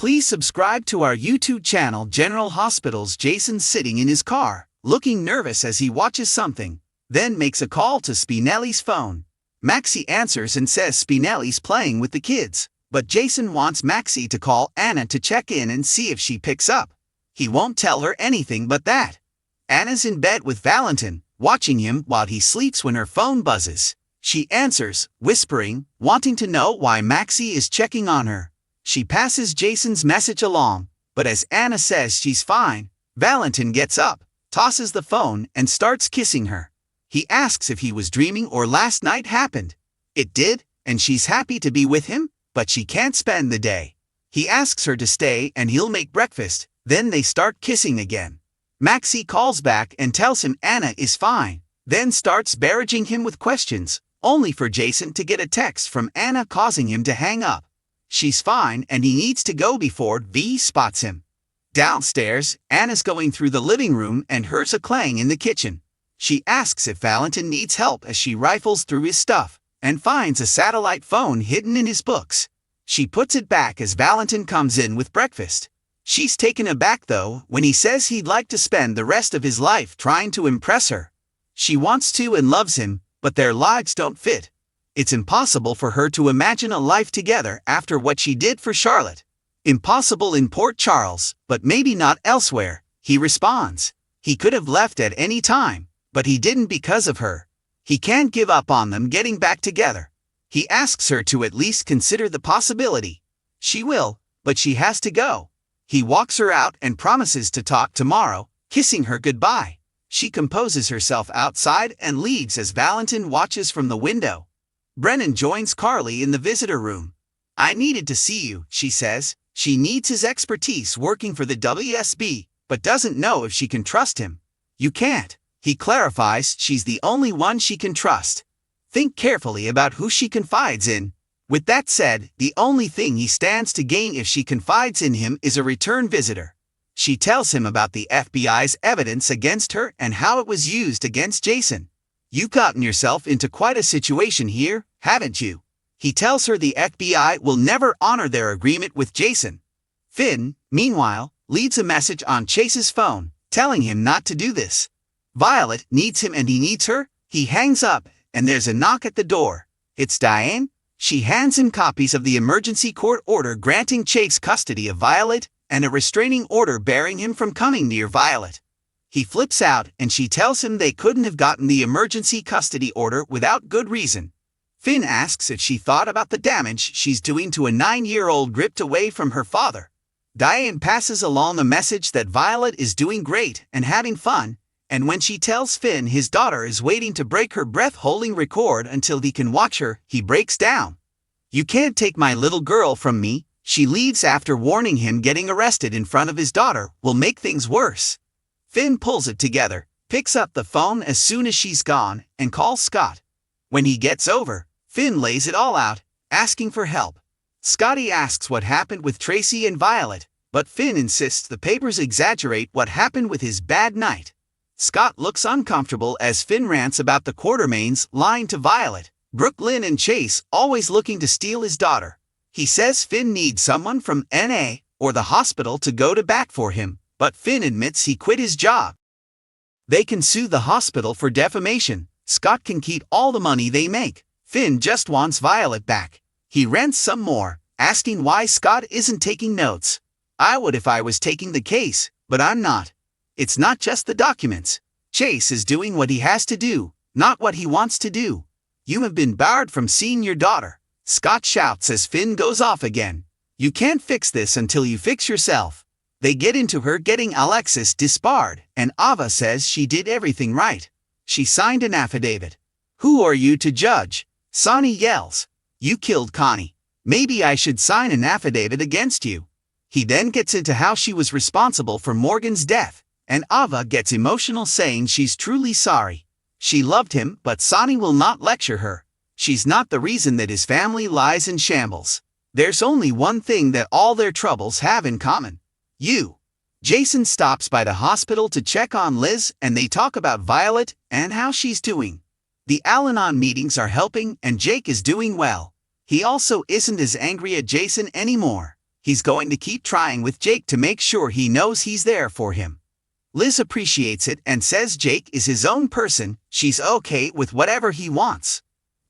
Please subscribe to our YouTube channel General Hospital's Jason sitting in his car, looking nervous as he watches something, then makes a call to Spinelli's phone. Maxie answers and says Spinelli's playing with the kids, but Jason wants Maxie to call Anna to check in and see if she picks up. He won't tell her anything but that. Anna's in bed with Valentin, watching him while he sleeps when her phone buzzes. She answers, whispering, wanting to know why Maxie is checking on her. She passes Jason's message along, but as Anna says she's fine, Valentin gets up, tosses the phone, and starts kissing her. He asks if he was dreaming or last night happened. It did, and she's happy to be with him, but she can't spend the day. He asks her to stay and he'll make breakfast, then they start kissing again. Maxie calls back and tells him Anna is fine, then starts barraging him with questions, only for Jason to get a text from Anna causing him to hang up. She's fine and he needs to go before V spots him. Downstairs, Anna's going through the living room and hears a clang in the kitchen. She asks if Valentin needs help as she rifles through his stuff and finds a satellite phone hidden in his books. She puts it back as Valentin comes in with breakfast. She's taken aback though when he says he'd like to spend the rest of his life trying to impress her. She wants to and loves him, but their lives don't fit. It's impossible for her to imagine a life together after what she did for Charlotte. Impossible in Port Charles, but maybe not elsewhere, he responds. He could have left at any time, but he didn't because of her. He can't give up on them getting back together. He asks her to at least consider the possibility. She will, but she has to go. He walks her out and promises to talk tomorrow, kissing her goodbye. She composes herself outside and leaves as Valentin watches from the window. Brennan joins Carly in the visitor room. I needed to see you, she says. She needs his expertise working for the WSB, but doesn't know if she can trust him. You can't. He clarifies she's the only one she can trust. Think carefully about who she confides in. With that said, the only thing he stands to gain if she confides in him is a return visitor. She tells him about the FBI's evidence against her and how it was used against Jason. You've gotten yourself into quite a situation here, haven't you? He tells her the FBI will never honor their agreement with Jason. Finn, meanwhile, leaves a message on Chase's phone, telling him not to do this. Violet needs him and he needs her. He hangs up, and there's a knock at the door. It's Diane. She hands him copies of the emergency court order granting Chase custody of Violet and a restraining order barring him from coming near Violet. He flips out and she tells him they couldn't have gotten the emergency custody order without good reason. Finn asks if she thought about the damage she's doing to a 9-year-old ripped away from her father. Diane passes along the message that Violet is doing great and having fun, and when she tells Finn his daughter is waiting to break her breath-holding record until he can watch her, he breaks down. You can't take my little girl from me. She leaves after warning him getting arrested in front of his daughter will make things worse. Finn pulls it together, picks up the phone as soon as she's gone, and calls Scott. When he gets over, Finn lays it all out, asking for help. Scotty asks what happened with Tracy and Violet, but Finn insists the papers exaggerate what happened with his bad night. Scott looks uncomfortable as Finn rants about the Quartermaines lying to Violet, Brooklyn and Chase always looking to steal his daughter. He says Finn needs someone from NA or the hospital to go to bat for him, but Finn admits he quit his job. They can sue the hospital for defamation. Scott can keep all the money they make. Finn just wants Violet back. He rants some more, asking why Scott isn't taking notes. I would if I was taking the case, but I'm not. It's not just the documents. Chase is doing what he has to do, not what he wants to do. You have been barred from seeing your daughter. Scott shouts as Finn goes off again. You can't fix this until you fix yourself. They get into her getting Alexis disbarred, and Ava says she did everything right. She signed an affidavit. Who are you to judge? Sonny yells. You killed Connie. Maybe I should sign an affidavit against you. He then gets into how she was responsible for Morgan's death, and Ava gets emotional saying she's truly sorry. She loved him, but Sonny will not lecture her. She's not the reason that his family lies in shambles. There's only one thing that all their troubles have in common. You. Jason stops by the hospital to check on Liz and they talk about Violet and how she's doing. The Al-Anon meetings are helping and Jake is doing well. He also isn't as angry at Jason anymore. He's going to keep trying with Jake to make sure he knows he's there for him. Liz appreciates it and says Jake is his own person, she's okay with whatever he wants.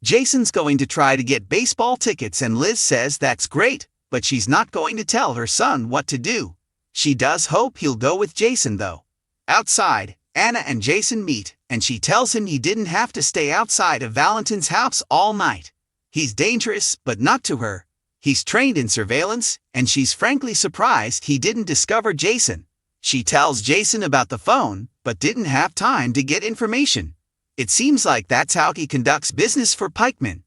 Jason's going to try to get baseball tickets and Liz says that's great, but she's not going to tell her son what to do. She does hope he'll go with Jason though. Outside, Anna and Jason meet, and she tells him he didn't have to stay outside of Valentin's house all night. He's dangerous, but not to her. He's trained in surveillance, and she's frankly surprised he didn't discover Jason. She tells Jason about the phone, but didn't have time to get information. It seems like that's how he conducts business for pikemen.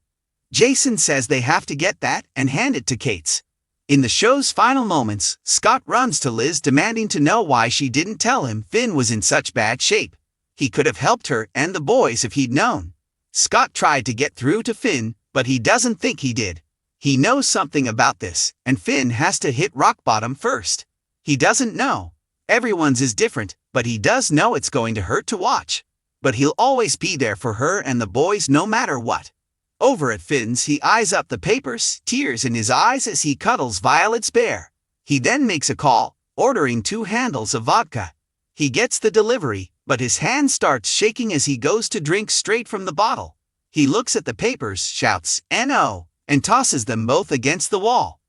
Jason says they have to get that and hand it to Kate's. In the show's final moments, Scott runs to Liz demanding to know why she didn't tell him Finn was in such bad shape. He could have helped her and the boys if he'd known. Scott tried to get through to Finn, but he doesn't think he did. He knows something about this, and Finn has to hit rock bottom first. He doesn't know. Everyone's is different, but he does know it's going to hurt to watch. But he'll always be there for her and the boys no matter what. Over at Finn's, he eyes up the papers, tears in his eyes as he cuddles Violet's bear. He then makes a call, ordering 2 handles of vodka. He gets the delivery, but his hand starts shaking as he goes to drink straight from the bottle. He looks at the papers, shouts, "No," and tosses them both against the wall.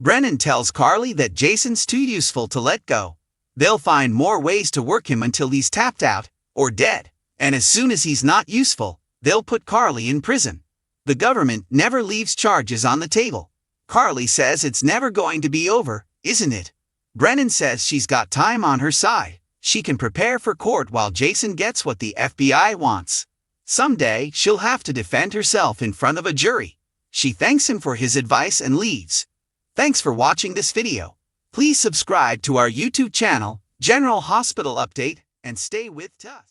Brennan tells Carly that Jason's too useful to let go. They'll find more ways to work him until he's tapped out, or dead. And as soon as he's not useful, they'll put Carly in prison. The government never leaves charges on the table. Carly says it's never going to be over, isn't it? Brennan says she's got time on her side. She can prepare for court while Jason gets what the FBI wants. Someday, she'll have to defend herself in front of a jury. She thanks him for his advice and leaves. Thanks for watching this video. Please subscribe to our YouTube channel, General Hospital Update, and stay with us.